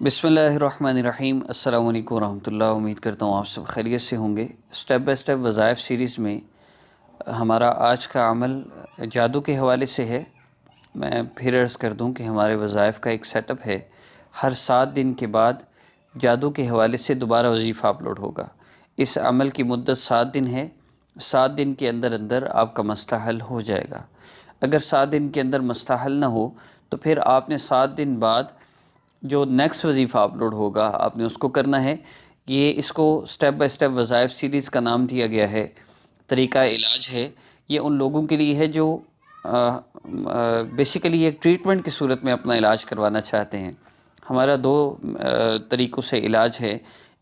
बिस्मिल्लाहिर्रहमानिर्रहीम। अस्सलाम वालेकुम रहमतुल्लाह। उम्मीद करता हूँ आप सब खैरियत से होंगे। स्टेप बाय स्टेप वज़ाइफ सीरीज़ में हमारा आज का अमल जादू के हवाले से है। मैं फिर अर्ज़ कर दूँ कि हमारे वज़ाइफ का एक सेटअप है। हर 7 दिन के बाद जादू के हवाले से दोबारा वजीफ़ा अपलोड होगा। इस अमल की मुद्दत 7 दिन है। 7 दिन के अंदर अंदर आपका मसला हल हो जाएगा। अगर 7 दिन के अंदर मसला हल ना हो तो फिर आपने 7 दिन बाद जो नेक्स्ट वजीफ़ा अपलोड होगा आपने उसको करना है। ये इसको स्टेप बाय स्टेप वज़ाइफ सीरीज़ का नाम दिया गया है। तरीक़ा इलाज है ये उन लोगों के लिए है जो बेसिकली एक ट्रीटमेंट की सूरत में अपना इलाज करवाना चाहते हैं। हमारा दो तरीक़ों से इलाज है।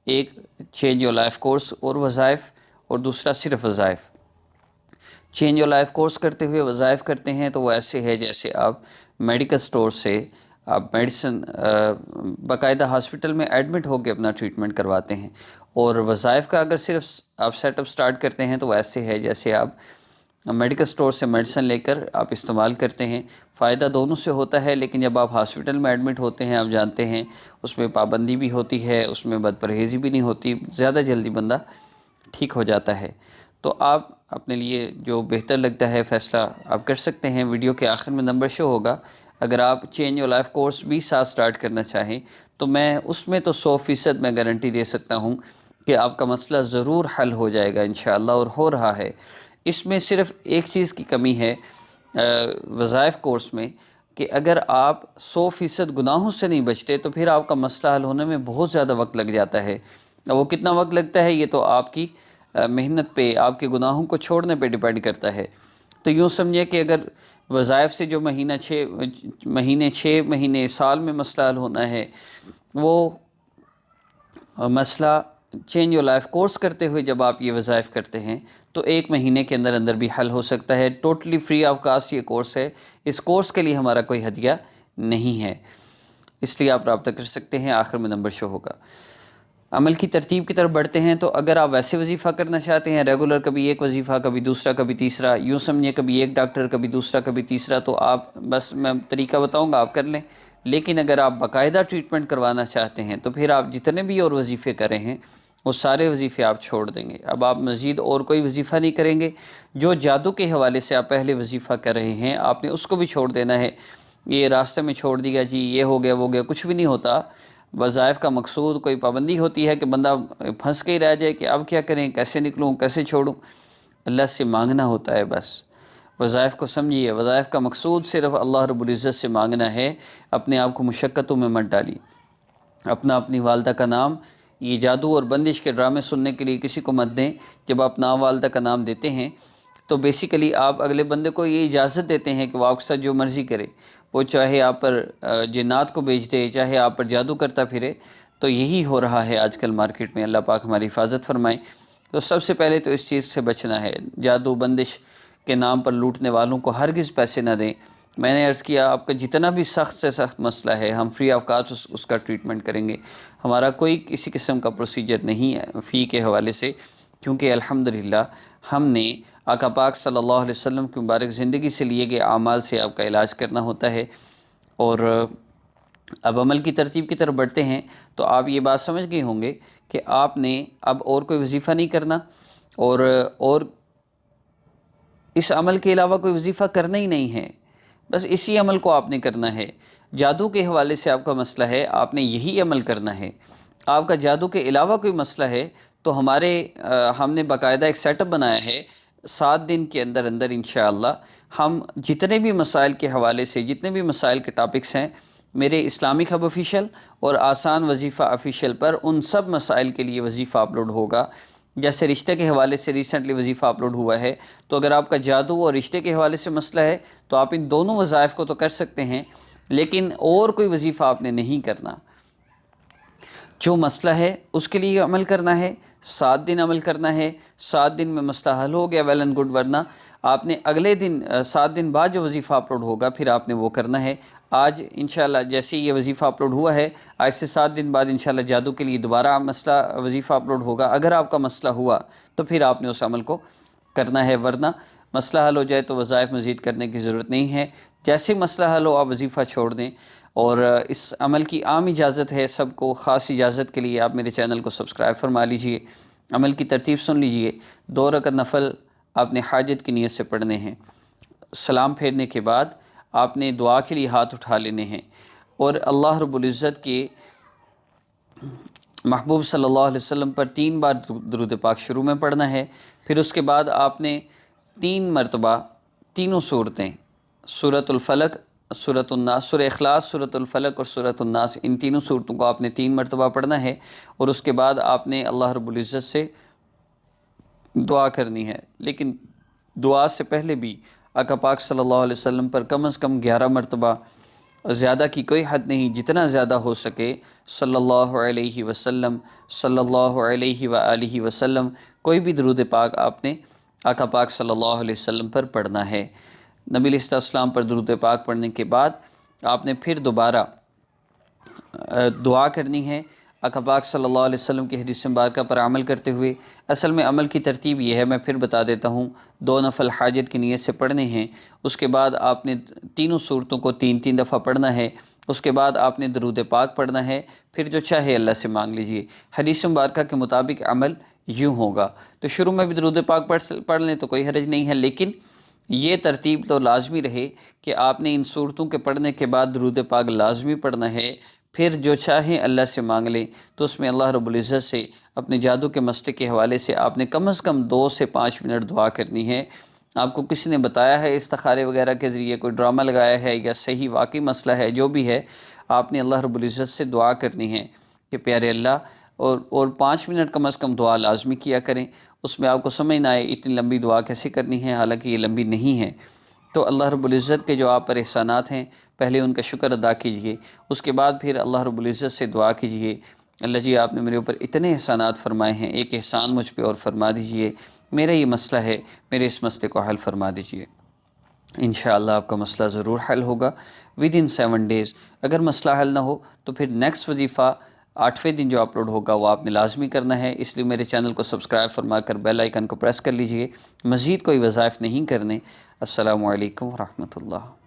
एक चेंज योर लाइफ कोर्स और वज़ाइफ, और दूसरा सिर्फ वज़ाइफ। चेंज योर लाइफ कोर्स करते हुए वज़ाइफ करते हैं तो वो ऐसे है जैसे आप मेडिकल स्टोर से आप मेडिसिन बाकायदा हॉस्पिटल में एडमिट होकर अपना ट्रीटमेंट करवाते हैं। और वज़ाइफ का अगर सिर्फ आप सेटअप स्टार्ट करते हैं तो वैसे है जैसे आप मेडिकल स्टोर से मेडिसिन लेकर आप इस्तेमाल करते हैं। फ़ायदा दोनों से होता है, लेकिन जब आप हॉस्पिटल में एडमिट होते हैं आप जानते हैं उसमें पाबंदी भी होती है, उसमें बदपरहेज़ी भी नहीं होती, ज़्यादा जल्दी बंदा ठीक हो जाता है। तो आप अपने लिए जो बेहतर लगता है फ़ैसला आप कर सकते हैं। वीडियो के आखिर में नंबर शो होगा। अगर आप चेंज योर लाइफ कोर्स भी साथ स्टार्ट करना चाहें तो मैं उसमें तो 100% मैं गारंटी दे सकता हूं कि आपका मसला ज़रूर हल हो जाएगा इंशाअल्लाह, और हो रहा है। इसमें सिर्फ़ एक चीज़ की कमी है वज़ाइफ कोर्स में, कि अगर आप 100% गुनाहों से नहीं बचते तो फिर आपका मसला हल होने में बहुत ज़्यादा वक्त लग जाता है। वो कितना वक्त लगता है ये तो आपकी मेहनत पे, आपके गुनाहों को छोड़ने पे डिपेंड करता है। तो यूँ समझिए कि अगर वज़ाइफ से जो छः महीने साल में मसला हल होना है, वो मसला चेंज योर लाइफ कोर्स करते हुए जब आप ये वज़ाइफ करते हैं तो 1 महीने के अंदर अंदर भी हल हो सकता है। टोटली फ्री ऑफ कास्ट ये कोर्स है। इस कोर्स के लिए हमारा कोई हदिया नहीं है, इसलिए आप रब्ता कर सकते हैं। आखिर में नंबर शो होगा। अमल की तरतीब की तरफ बढ़ते हैं। तो अगर आप वैसे वजीफ़ा करना चाहते हैं रेगुलर, कभी एक वजीफ़ा कभी दूसरा कभी तीसरा, यूँ समझिए कभी एक डॉक्टर कभी दूसरा कभी तीसरा, तो आप बस मैं तरीका बताऊंगा आप कर लें। लेकिन अगर आप बाकायदा ट्रीटमेंट करवाना चाहते हैं तो फिर आप जितने भी और वजीफ़े करें हैं वो सारे वजीफ़े आप छोड़ देंगे। अब आप मज़ीद और कोई वजीफ़ा नहीं करेंगे। जो जादू के हवाले से आप पहले वजीफ़ा कर रहे हैं आपने उसको भी छोड़ देना है। ये रास्ते में छोड़ दिया जी, ये हो गया वो गया, कुछ भी नहीं होता। वज़ाइफ का मकसूद कोई पाबंदी होती है कि बंदा फंस के ही रह जाए कि अब क्या करें, कैसे निकलूं, कैसे छोड़ूं। अल्लाह से मांगना होता है बस। वज़ाइफ को समझिए, वज़ाइफ का मकसूद सिर्फ़ अल्लाह रब्बुल इज़्ज़त से मांगना है। अपने आप को मुशक्क़तों में मत डालिए। अपनी वालदा का नाम ये जादू और बंदिश के ड्रामे सुनने के लिए किसी को मत दें। जब आप नाम वालदा का नाम देते हैं तो बेसिकली आप अगले बंदे को ये इजाज़त देते हैं कि वो आपके साथ जो मर्ज़ी करे। वो चाहे आप पर जिन्नात को बेच दे, चाहे आप पर जादू करता फिरे। तो यही हो रहा है आजकल मार्केट में। अल्लाह पाक हमारी हिफाजत फरमाए। तो सबसे पहले तो इस चीज़ से बचना है। जादू बंदिश के नाम पर लूटने वालों को हरगिज़ पैसे ना दें। मैंने अर्ज़ किया आपका जितना भी सख्त से सख्त मसला है हम फ्री ऑफ कास्ट उसका ट्रीटमेंट करेंगे। हमारा कोई किसी किस्म का प्रोसीजर नहीं है फ़ी के हवाले से, क्योंकि अल्हम्दुलिल्लाह हमने आका पाक सल्लल्लाहु अलैहि वसल्लम की मुबारक ज़िंदगी से लिए गए आमाल से आपका इलाज करना होता है। और अब अमल की तरतीब की तरफ बढ़ते हैं। तो आप ये बात समझ गए होंगे कि आपने अब और कोई वजीफ़ा नहीं करना, और इस अमल के अलावा कोई वजीफ़ा करना ही नहीं है। बस इसी अमल को आपने करना है। जादू के हवाले से आपका मसला है, आपने यही अमल करना है। आपका जादू के अलावा कोई मसला है तो हमने बाकायदा एक सेटअप बनाया है। 7 दिन के अंदर अंदर इंशाअल्लाह हम जितने भी मसाइल के हवाले से, जितने भी मसाइल के टॉपिक्स हैं मेरे इस्लामिक हब ऑफिशियल और आसान वजीफ़ा ऑफिशियल पर, उन सब मसाइल के लिए वजीफ़ा अपलोड होगा। जैसे रिश्ते के हवाले से रिसेंटली वजीफ़ा अपलोड हुआ है। तो अगर आपका जादू और रिश्ते के हवाले से मसला है तो आप इन दोनों वज़ाइफ को तो कर सकते हैं, लेकिन और कोई वजीफ़ा आपने नहीं करना। जो मसला है उसके लिए अमल करना है। 7 दिन अमल करना है। 7 दिन में मसला हल हो गया, वेल एंड गुड। वरना आपने अगले दिन 7 दिन बाद जो वजीफ़ा अपलोड होगा फिर आपने वो करना है। आज इंशाल्लाह जैसे ये वजीफ़ा अपलोड हुआ है, आज से 7 दिन बाद इंशाल्लाह जादू के लिए दोबारा मसला वजीफ़ा अपलोड होगा। अगर आपका मसला हुआ तो फिर आपने उस अमल को करना है, वरना मसला हल हो जाए तो वज़ाइफ मज़ीद करने की ज़रूरत नहीं है। जैसे मसला हल हो आप वजीफ़ा छोड़ दें। اور اس عمل کی عام اجازت ہے سب کو، خاص اجازت کے لیے آپ میرے چینل کو سبسکرائب فرما لیجئے۔ عمل کی ترتیب سن لیجئے۔ 2 رکعت نفل آپ نے حاجت کی نیت سے پڑھنے ہیں۔ سلام پھیرنے کے بعد آپ نے دعا کے لیے ہاتھ اٹھا لینے ہیں، اور اللہ رب العزت کے محبوب صلی اللہ علیہ وسلم پر 3 بار درود پاک شروع میں پڑھنا ہے۔ پھر اس کے بعد آپ نے 3 مرتبہ تینوں صورتیں، سورۃ الفلق، سورۃ الناس، سورہ اخلاص، سورۃ الفلق اور سورۃ الناس، ان تینوں صورتوں کو آپ نے 3 مرتبہ پڑھنا ہے، اور اس کے بعد آپ نے اللہ رب العزت سے دعا کرنی ہے۔ لیکن دعا سے پہلے بھی آقا پاک صلی اللہ علیہ وسلم پر کم از کم 11 مرتبہ، زیادہ کی کوئی حد نہیں، جتنا زیادہ ہو سکے صلی اللہ علیہ وسلم، صلی اللہ علیہ وآلہ وسلم، کوئی بھی درود پاک آپ نے آقا پاک صلی اللہ علیہ وسلم پر پڑھنا ہے۔ نبی علیہ السلام پر درود پاک پڑھنے کے بعد آپ نے پھر دوبارہ دعا کرنی ہے آقا پاک صلی اللہ علیہ وسلم کی حدیث مبارکہ پر عمل کرتے ہوئے۔ اصل میں عمل کی ترتیب یہ ہے، میں پھر بتا دیتا ہوں۔ 2 نفل حاجت کی نیت سے پڑھنے ہیں، اس کے بعد آپ نے تینوں صورتوں کو 3 دفعہ پڑھنا ہے، اس کے بعد آپ نے درود پاک پڑھنا ہے، پھر جو چاہے اللہ سے مانگ لیجئے۔ حدیث مبارکہ کے مطابق عمل یوں ہوگا۔ تو شروع میں بھی درود پاک پڑھ لیں تو کوئی حرج نہیں ہے، لیکن یہ ترتیب تو لازمی رہے کہ آپ نے ان صورتوں کے پڑھنے کے بعد درود پاک لازمی پڑھنا ہے، پھر جو چاہیں اللہ سے مانگ لیں۔ تو اس میں اللہ رب العزت سے اپنے جادو کے مسئلے کے حوالے سے آپ نے کم از کم 2 سے 5 منٹ دعا کرنی ہے۔ آپ کو کسی نے بتایا ہے استخارے وغیرہ کے ذریعے، کوئی ڈرامہ لگایا ہے یا صحیح واقعی مسئلہ ہے، جو بھی ہے، آپ نے اللہ رب العزت سے دعا کرنی ہے کہ پیارے اللہ، اور 5 منٹ کم از کم دعا لازمی کیا کریں۔ اس میں آپ کو سمجھ نہ آئے اتنی لمبی دعا کیسے کرنی ہے، حالانکہ یہ لمبی نہیں ہے۔ تو اللہ رب العزت کے جو آپ پر احسانات ہیں، پہلے ان کا شکر ادا کیجئے، اس کے بعد پھر اللہ رب العزت سے دعا کیجئے، اللہ جی آپ نے میرے اوپر اتنے احسانات فرمائے ہیں، ایک احسان مجھ پہ اور فرما دیجئے، میرا یہ مسئلہ ہے، میرے اس مسئلے کو حل فرما دیجئے۔ انشاءاللہ آپ کا مسئلہ ضرور حل ہوگا ودن 7 ڈیز۔ اگر مسئلہ حل نہ ہو تو پھر نیکسٹ وظیفہ 8ویں دن جو اپلوڈ ہوگا وہ آپ نے لازمی کرنا ہے، اس لیے میرے چینل کو سبسکرائب فرما کر بیل آئیکن کو پریس کر لیجئے۔ مزید کوئی وظائف نہیں کرنے۔ السلام علیکم ورحمۃ اللہ۔